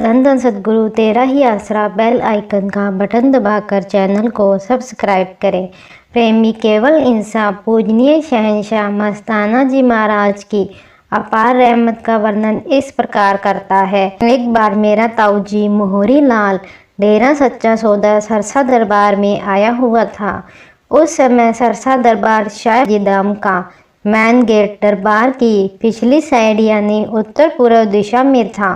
धन धन सद्गुरु तेरा ही आसरा। बेल आइकन का बटन दबाकर चैनल को सब्सक्राइब करें। प्रेमी केवल इंसान पूजनीय शहंशाह मस्ताना जी महाराज की अपार रहमत का वर्णन इस प्रकार करता है। एक बार मेरा ताऊ जी मोहरी लाल डेरा सच्चा सौदा सरसा दरबार में आया हुआ था। उस समय सरसा दरबार शाह जिदाम का मैन गेट दरबार की पिछली साइड यानी उत्तर पूर्व दिशा में था।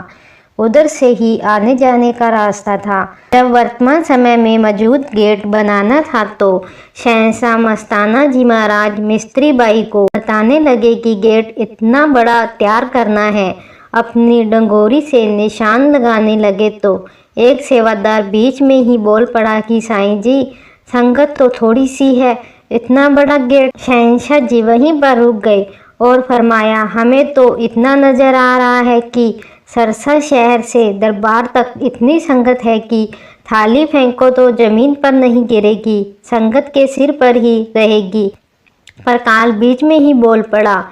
उधर से ही आने जाने का रास्ता था। जब वर्तमान समय में मौजूद गेट बनाना था तो शहंशाह मस्ताना जी महाराज मिस्त्री बाई को बताने लगे कि गेट इतना बड़ा तैयार करना है। अपनी डंगोरी से निशान लगाने लगे तो एक सेवादार बीच में ही बोल पड़ा कि साईं जी, संगत तो थोड़ी सी है, इतना बड़ा गेट। शहंशाह जी वहीं पर रुक गए और फरमाया, हमें तो इतना नजर आ रहा है कि सरसा शहर से दरबार तक इतनी संगत है कि थाली फेंको तो जमीन पर नहीं गिरेगी, संगत के सिर पर ही रहेगी। पर काल बीच में ही बोल पड़ा।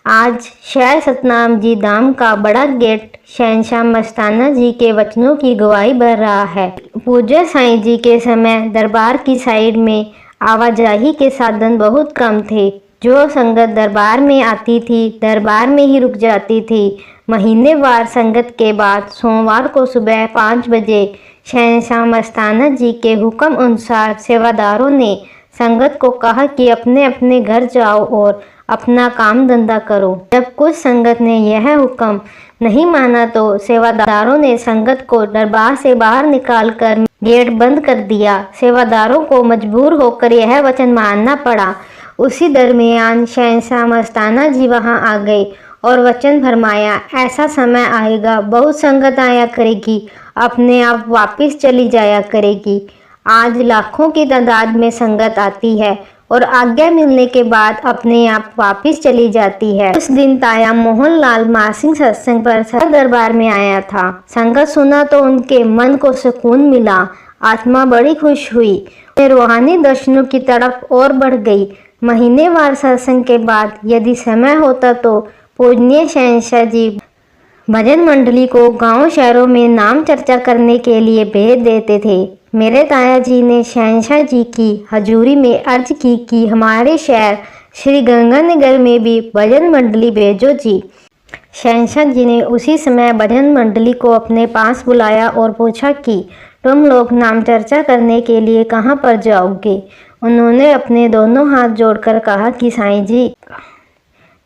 आज शहर सतनाम जी धाम का बड़ा गेट शहंशाह मस्ताना जी के वचनों की गवाही भर रहा है। पूज्य साईं जी के समय दरबार की साइड में आवाजाही के साधन बहुत कम थे। जो संगत दरबार में आती थी दरबार में ही रुक जाती थी। महीनेवार संगत के बाद सोमवार को सुबह 5 बजे शहंशाह मस्ताना जी के हुक्म अनुसार सेवादारों ने संगत को कहा कि अपने अपने घर जाओ और अपना काम धंधा करो। जब कुछ संगत ने यह हुक्म नहीं माना तो सेवादारों ने संगत को दरबार से बाहर निकालकर गेट बंद कर दिया। सेवादारों को मजबूर होकर यह वचन मानना पड़ा। उसी दरमियान शहंशाह मस्ताना जी वहां आ गए और वचन फरमाया, ऐसा समय आएगा बहुत संगत आया करेगी, अपने आप वापस चली जाया करेगी। आज लाखों की तादाद में संगत आती है और आज्ञा मिलने के बाद अपने आप वापस चली जाती है। उस दिन ताया मोहन लाल मासिंह सत्संग पर सरसा दरबार में आया था। संगत सुना तो उनके मन को सुकून मिला, आत्मा बड़ी खुश हुई। रूहानी दर्शनों की तरफ और बढ़ गई। महीनेवार सत्संग के बाद यदि समय होता तो पूजनीय शहंशाह जी भजन मंडली को गांव शहरों में नाम चर्चा करने के लिए भेज देते थे। मेरे ताया जी ने शहंशाह जी की हजूरी में अर्ज की कि हमारे शहर श्री गंगानगर में भी भजन मंडली भेजो जी। शहंशाह जी ने उसी समय भजन मंडली को अपने पास बुलाया और पूछा कि तुम लोग नाम चर्चा करने के लिए कहाँ पर जाओगे। उन्होंने अपने दोनों हाथ जोड़कर कहा कि साईं जी,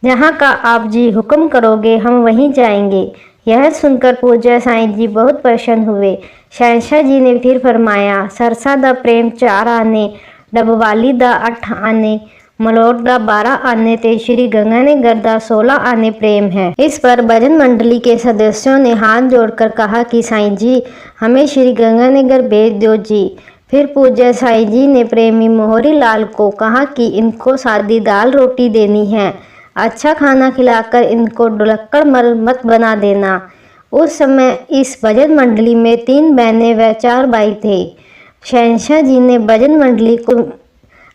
जहाँ का आप जी हुक्म करोगे हम वहीं जाएंगे। यह सुनकर पूज्य साईं जी बहुत प्रसन्न हुए। शहंशाह जी ने फिर फरमाया, सरसा दा प्रेम 4 आने, डबवाली दा 8 आने, मलोट दा 12 आने ते श्री गंगानगर दा 16 आने प्रेम है। इस पर भजन मंडली के सदस्यों ने हाथ जोड़कर कहा कि साईं जी, हमें श्री गंगानगर भेज दो जी। फिर पूज्य साईं जी ने प्रेमी मोहरी लाल को कहा कि इनको सादी दाल रोटी देनी है, अच्छा खाना खिलाकर इनको डुलक्कड़ मत बना देना। उस समय इस भजन मंडली में 3 बहनें व 4 भाई थे। शहंशाह जी ने भजन मंडली को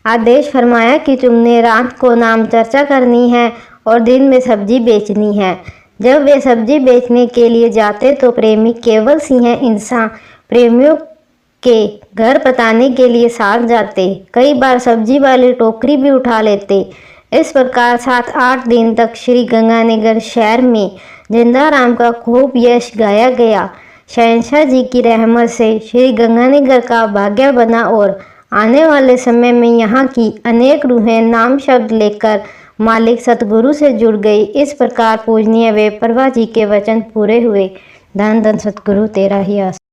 आदेश फरमाया कि तुमने रात को नाम चर्चा करनी है और दिन में सब्जी बेचनी है। जब वे सब्जी बेचने के लिए जाते तो प्रेमी केवल सिंह इंसान प्रेमियों के घर बताने के लिए साथ जाते। कई बार सब्जी वाले टोकरी भी उठा लेते। इस प्रकार 7-8 दिन तक श्री गंगानगर शहर में जिंदाराम का खूब यश गाया गया। शहंशाह जी की रहमत से श्री गंगानगर का भाग्य बना और आने वाले समय में यहाँ की अनेक रूहें नाम शब्द लेकर मालिक सतगुरु से जुड़ गई। इस प्रकार पूजनीय वे प्रभा जी के वचन पूरे हुए। धन धन सतगुरु तेरा ही आसरा।